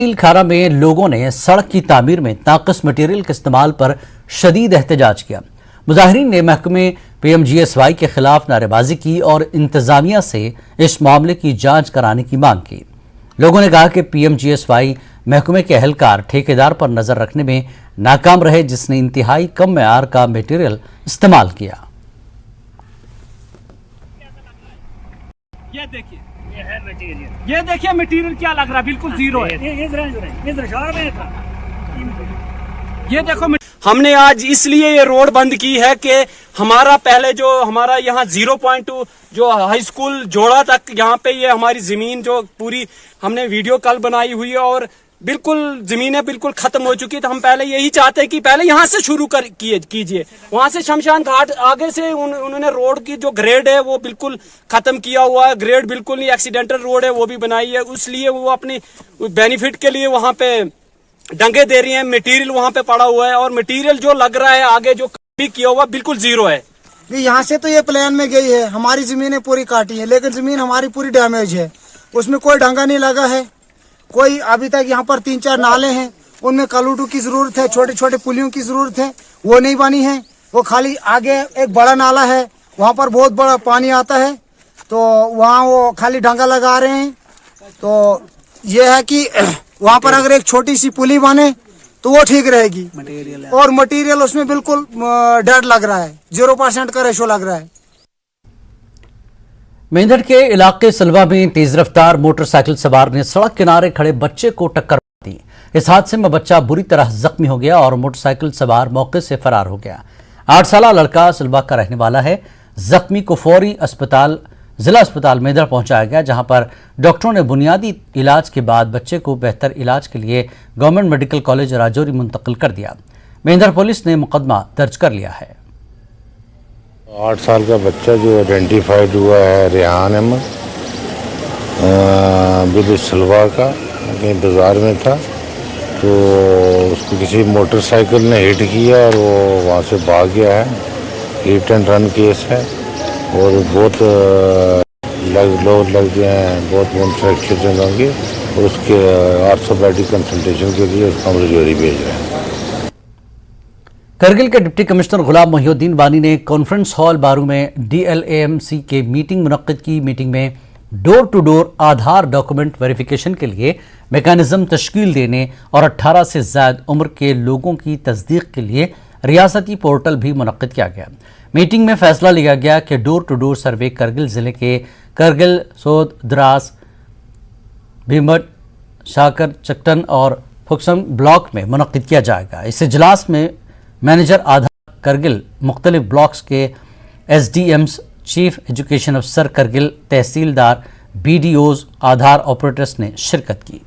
खाना में लोगों ने सड़क की तामीर में नाक़िस मटेरियल के इस्तेमाल पर शदीद एहतजाज किया। मुजाहिरीन ने महकमे PMGSY के खिलाफ नारेबाजी की और इंतजामिया से इस मामले की जांच कराने की मांग की। लोगों ने कहा कि PMGSY महकमे के अहलकार ठेकेदार पर नजर रखने में नाकाम रहे, जिसने इंतहाई कम मेयार का मटेरियल इस्तेमाल किया। ये देखिए, ये है मटेरियल। ये देखिए मटेरियल क्या लग रहा है, बिल्कुल जीरो है। ये देखो, हमने आज इसलिए ये रोड बंद की है कि हमारा पहले जो हमारा यहाँ 0.2 जो हाई स्कूल जोड़ा तक यहाँ पे ये हमारी जमीन जो पूरी हमने वीडियो कल बनाई हुई है और बिल्कुल जमीनें बिल्कुल खत्म हो चुकी है। तो हम पहले यही चाहते हैं कि पहले यहाँ से शुरू कीजिए, वहां से शमशान घाट आगे से उन्होंने रोड की जो ग्रेड है वो बिल्कुल खत्म किया हुआ है। ग्रेड बिल्कुल नहीं, एक्सीडेंटल रोड है वो भी बनाई है, इसलिए वो अपनी बेनिफिट के लिए वहां पे डंगे दे रही है। मटेरियल वहां पे पड़ा हुआ है और मटेरियल जो लग रहा है आगे जो भी किया हुआ बिल्कुल जीरो है। यहाँ से तो ये प्लान में गई है, हमारी जमीनें पूरी काटी है, लेकिन जमीन हमारी पूरी डैमेज है, उसमें कोई डंगा नहीं लगा है। कोई अभी तक यहाँ पर 3-4 नाले हैं, उनमें कलूटू की जरूरत है, छोटे छोटे पुलियों की जरूरत है, वो नहीं बनी है। वो खाली आगे एक बड़ा नाला है, वहाँ पर बहुत बड़ा पानी आता है, तो वहाँ वो खाली डंगा लगा रहे हैं। तो ये है कि वहाँ पर अगर एक छोटी सी पुली बने तो वो ठीक रहेगी। और मटेरियल उसमें बिल्कुल डेड लग रहा है, 0% का रेशो लग रहा है। मेंढर के इलाके सलवा में तेज रफ्तार मोटरसाइकिल सवार ने सड़क किनारे खड़े बच्चे को टक्कर दी। इस हादसे में बच्चा बुरी तरह जख्मी हो गया और मोटरसाइकिल सवार मौके से फरार हो गया। 8 साला लड़का सलवा का रहने वाला है। जख्मी को फौरी जिला अस्पताल मेंढर पहुंचाया गया, जहां पर डॉक्टरों ने बुनियादी इलाज के बाद बच्चे को बेहतर इलाज के लिए गवर्नमेंट मेडिकल कॉलेज राजौरी मुंतकिल कर दिया। मेंढर पुलिस ने मुकदमा दर्ज कर लिया है। 8 साल का बच्चा जो आइडेंटिफाइड हुआ है रेहान अहमद विलेज सलवा का, कहीं बाजार में था, तो उसको किसी मोटरसाइकिल ने हिट किया और वो वहाँ से भाग गया है। हिट एंड रन केस है और बहुत लोग लग गए हैं, बहुत बोन फ्रैक्चर होंगे और उसके ऑर्थोपेडिक कंसल्टेशन के लिए उसको हम राजौरी भेज रहे हैं। करगिल के डिप्टी कमिश्नर गुलाम मोहिउद्दीन वानी ने कॉन्फ्रेंस हॉल बारू में DLAMC के मीटिंग मुनक्किद की। मीटिंग में door to door Aadhaar document verification के लिए मैकेनिज्म तश्कील देने और 18 से ज़्यादा उम्र के लोगों की तस्दीक के लिए रियासती पोर्टल भी मुनक्किद किया गया। मीटिंग में फैसला लिया गया कि door to door survey Kargil जिले के करगिल, सोद, द्रास, भीमट, शाकर, चट्टन और फुक्सम ब्लॉक में मुनक्किद किया जाएगा। इस इजलास में मैनेजर आधार करगिल, मुख्तलिफ ब्लॉक्स के SDMs, चीफ एजुकेशन अफसर करगिल, तहसीलदार, BDOs, आधार ऑपरेटर्स ने शिरकत की।